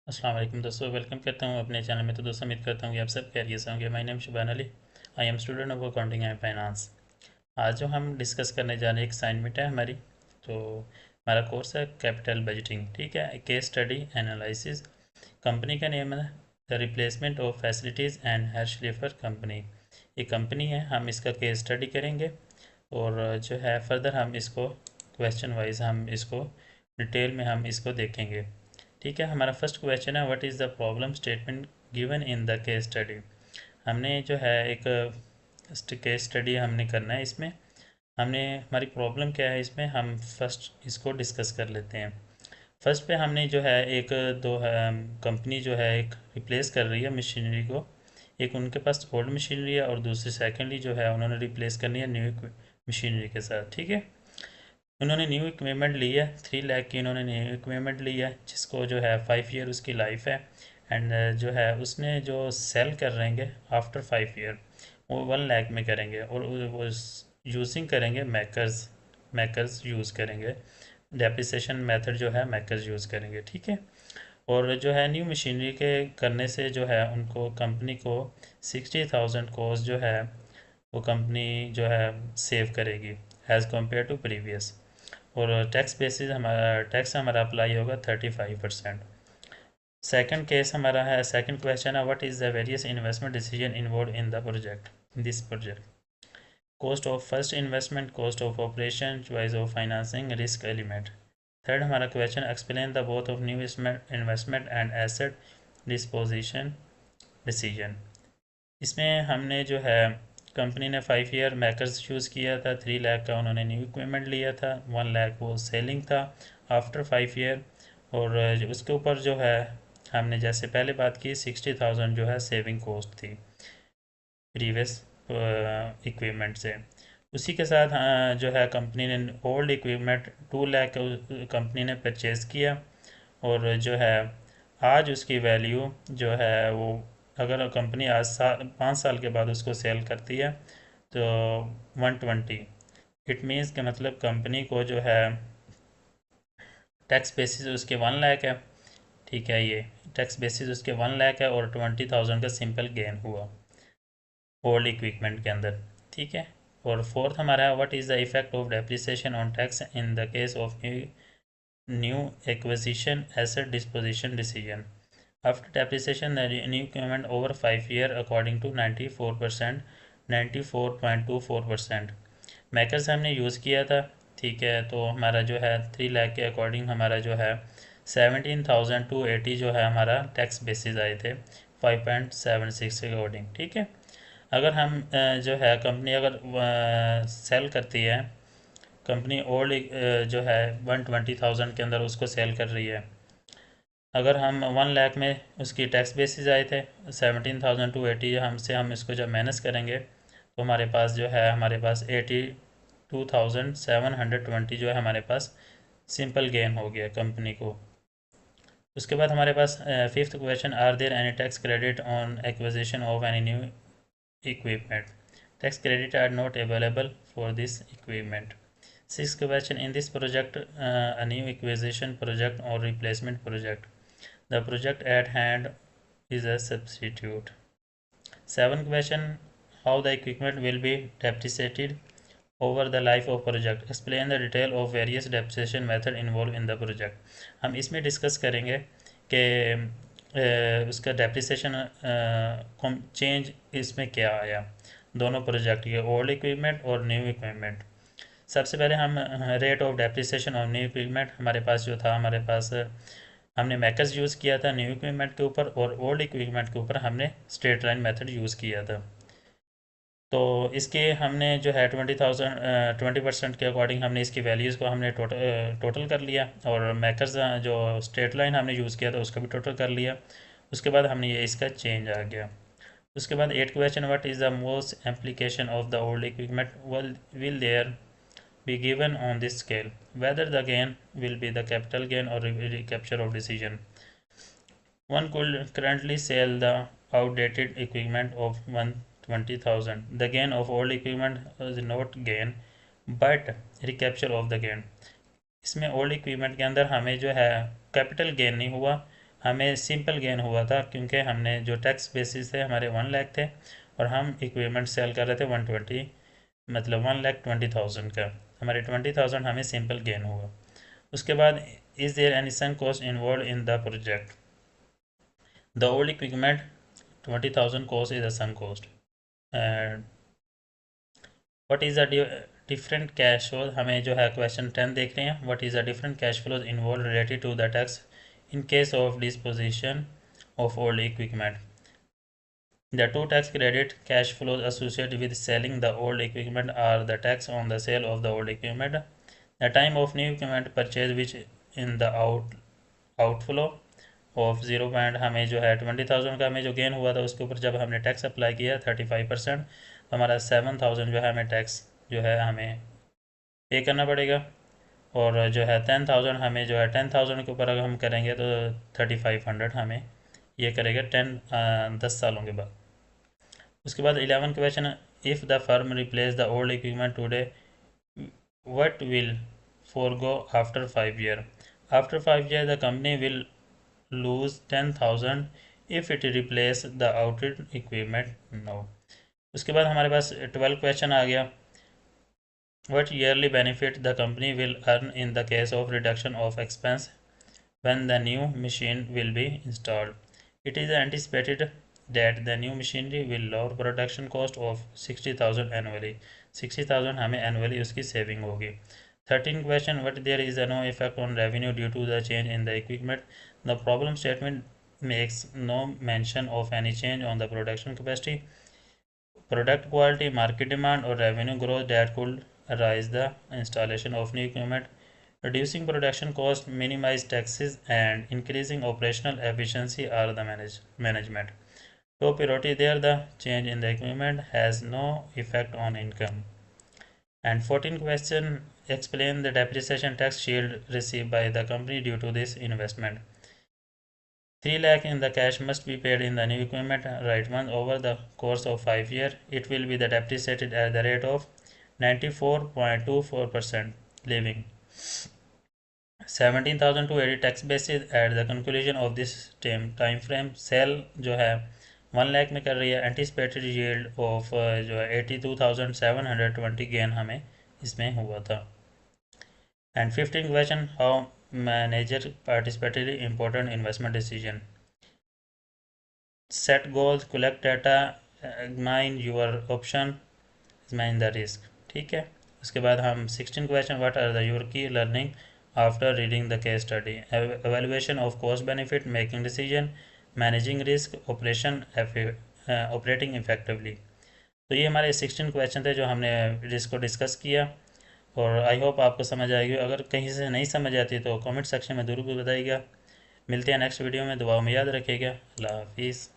अस्सलाम वालेकुम दोस्तों, वेलकम करता हूँ अपने चैनल में। तो दोस्तों, उम्मीद करता हूँ कि आप सब खैरियत से होंगे। My name Shuban Ali. I am student of accounting and finance. आज जो हम डिस्कस करने जा रहे हैं, एक असाइनमेंट है हमारी। तो हमारा कोर्स है कैपिटल बजटिंग, ठीक है। Case study analysis. कंपनी का नेम है the replacement of facilities and हैशलिफर कंपनी। ये कंपनी है, हम इसका केस स्टडी करेंगे। और जो है फर्दर हम इसको क्वेश्चन वाइज हम इसको डिटेल में हम इसको देखेंगे। ठीक है। हमारा फर्स्ट क्वेश्चन है, what is the problem statement given in the case study. हमने जो है एक केस स्टडी हमने करना है। इसमें हमने हमारी प्रॉब्लम क्या है, इसमें हम फर्स्ट इसको डिस्कस कर लेते हैं। फर्स्ट पे हमने जो है एक दो कंपनी जो है एक रिप्लेस कर रही है मशीनरी को। एक उनके पास ओल्ड मशीनरी है और दूसरी सेकेंडली जो है उन्होंने रिप्लेस करनी है न्यू मशीनरी के साथ। ठीक है। उन्होंने न्यू इक्विपमेंट ली है, 3 लाख की इन्होंने न्यू इक्विपमेंट ली है, जिसको जो है 5 ईयर उसकी लाइफ है। एंड जो है उसने जो सेल कर रहेंगे आफ्टर 5 ईयर, वो 1 लाख में करेंगे। और वो यूजिंग करेंगे मैकर्स। मैकर्स यूज़ करेंगे। डेप्रिसिएशन मेथड जो है मैकर्स यूज़ करेंगे। ठीक है। और जो है न्यू मशीनरी के करने से जो है उनको कंपनी को 60,000 कॉस्ट जो है वो कंपनी जो है सेव करेगी एज़ कम्पेयर टू प्रीवियस। और टैक्स बेसिस हमारा टैक्स हमारा अप्लाई होगा 35%। सेकंड केस हमारा है, सेकंड क्वेश्चन है, what is the various investment decision involve in the project, this project. Cost of first investment, cost of operation, choice of financing, risk element. Third हमारा question, explain the both of new investment and asset disposition decision. इसमें हमने जो है company ने 5 year मैकर्स choose किया था, 3 लाख का उन्होंने न्यू इक्विपमेंट लिया था, 1 लाख वो सेलिंग था आफ्टर 5 ईयर। और उसके ऊपर जो है हमने जैसे पहले बात की 60,000 जो है सेविंग कॉस्ट थी प्रीवियस इक्विपमेंट से। उसी के साथ जो है कंपनी ने ओल्ड इक्विपमेंट 2 लाख कंपनी ने परचेज़ किया। और जो है आज उसकी वैल्यू जो है वो, अगर कंपनी आज 5 साल के बाद उसको सेल करती है तो 120। इट मीन्स के मतलब कंपनी को जो है टैक्स बेसिस उसके 1 लाख है। ठीक है। ये टैक्स बेसिस उसके 1 लाख है और 20,000 का सिंपल गेन हुआ ओल्ड इक्विपमेंट के अंदर। ठीक है। और फोर्थ हमारा है, what is the effect of depreciation on tax in the case of new acquisition asset disposition decision. After depreciation, the new increment over 5 year according to 94%, 94.24%। मैकर्स हमने use किया था। ठीक है। तो हमारा जो है 3 लाख के अकॉर्डिंग हमारा जो है 17,280 जो है हमारा टैक्स बेसिस आए थे 5.76 के अकॉर्डिंग। ठीक है। अगर हम जो है कंपनी अगर सेल करती है, कंपनी ओल्ड जो है 120,000 के अंदर उसको सेल कर रही है। अगर हम 1 लाख में उसकी टैक्स बेसिस आए थे 17,280, हमसे हम इसको जब माइनस करेंगे तो हमारे पास जो है हमारे पास 82,720 जो है हमारे पास सिंपल गेन हो गया कंपनी को। उसके बाद हमारे पास fifth question, are there any tax credit on acquisition of any new equipment. Tax credit are not available for this equipment. Six question, in this project a new acquisition project or replacement project, the project at hand is a substitute. Seven question, how the equipment will be depreciated over the life of project, explain the detail of various depreciation method involved in the project। हम इसमें discuss करेंगे कि उसका depreciation change इसमें क्या आया दोनों project के, ओल्ड इक्विपमेंट और न्यू इक्विपमेंट। सबसे पहले हम rate of depreciation of new equipment, हमारे पास जो था हमारे पास हमने मैकर्स यूज़ किया था न्यू इक्विपमेंट के ऊपर, और ओल्ड इक्विपमेंट के ऊपर हमने स्ट्रेट लाइन मेथड यूज़ किया था। तो इसके हमने जो है 20% के अकॉर्डिंग हमने इसकी वैल्यूज़ को हमने टोटल कर लिया, और मैकर्स जो स्ट्रेट लाइन हमने यूज़ किया था उसका भी टोटल कर लिया। उसके बाद हमने ये इसका चेंज आ गया। उसके बाद eight question, what is the most application of the old equipment will there be given on this scale, whether the gain will be the capital gain or recapture of decision. One could currently sell the outdated equipment of 120,000. The gain of old equipment is not gain but recapture of the gain। इसमें old equipment के अंदर हमें जो है capital gain नहीं हुआ, हमें simple gain हुआ था क्योंकि हमने जो टैक्स बेसिस थे हमारे 1 लाख थे और हम इक्विपमेंट सेल कर रहे थे 120, मतलब 1,20,000 का, हमारे 20,000 हमें सिंपल गेन हुआ। उसके बाद is there any sunk cost involve in the project, the old equipment 20,000 cost is a sunk cost and what is the different cash flow, हमें जो है क्वेश्चन 10 देख रहे हैं, what is the different cash flows involve related to the tax in case of disposition of old equipment. The two tax credit cash flows associated with selling the old equipment are the tax on the sale of the old equipment, the time of new equipment purchase which in the outflow of 0 point, हमें जो है 20,000 का हमें जो gain हुआ था उसके ऊपर जब हमने टैक्स अप्लाई किया 35%, तो हमारा 7,000 जो है हमें टैक्स जो है हमें पे करना पड़ेगा। और जो है 10,000 हमें जो है 10,000 के ऊपर अगर हम करेंगे तो 3,500 हमें ये करेगा 10 सालों के बाद। उसके बाद 11 question, if the firm replace the old equipment today what will forgo after 5 year, after 5 year the company will lose 10,000 if it replace the outdated equipment no. उसके बाद हमारे पास 12 क्वेश्चन आ गया, what yearly benefit the company will earn in the case of reduction of expense when the new machine will be installed. It is anticipated that the new machinery will lower production cost of 60,000 annually. 60,000 हमें annually उसकी saving होगी। 13 question, what there is no effect on revenue due to the change in the equipment. The problem statement makes no mention of any change on the production capacity, product quality, market demand or revenue growth that could arise the installation of new equipment. Reducing production cost, minimize taxes and increasing operational efficiency are the management top priority there. The change in the equipment has no effect on income. And 14 question, explain the depreciation tax shield received by the company due to this investment. 3 lakh in the cash must be paid in the new equipment right month over the course of 5 years. It will be the depreciated at the rate of 94.24%, leaving 17,000 to 80 tax basis at the conclusion of this time frame. Sale जो है 1 लाख में कर रही है, anticipated yield of जो है 82,720 gain हमें इसमें हुआ था। And 15 question, how manager participated important investment decision, set goals, collect data, examine your option, examine the risk. ठीक है। उसके बाद हम 16 question, what are the your key learning after reading the case study, evaluation of cost benefit, making decision, managing risk, operating effectively. तो ये हमारे 16 question थे जो हमने इसको डिस्कस किया और आई होप आपको समझ आएगी। अगर कहीं से नहीं समझ आती तो कमेंट सेक्शन में ज़रूर बताइएगा। मिलते हैं नेक्स्ट वीडियो में, दुआओं में याद रखिएगा। अल्लाह हाफिज़।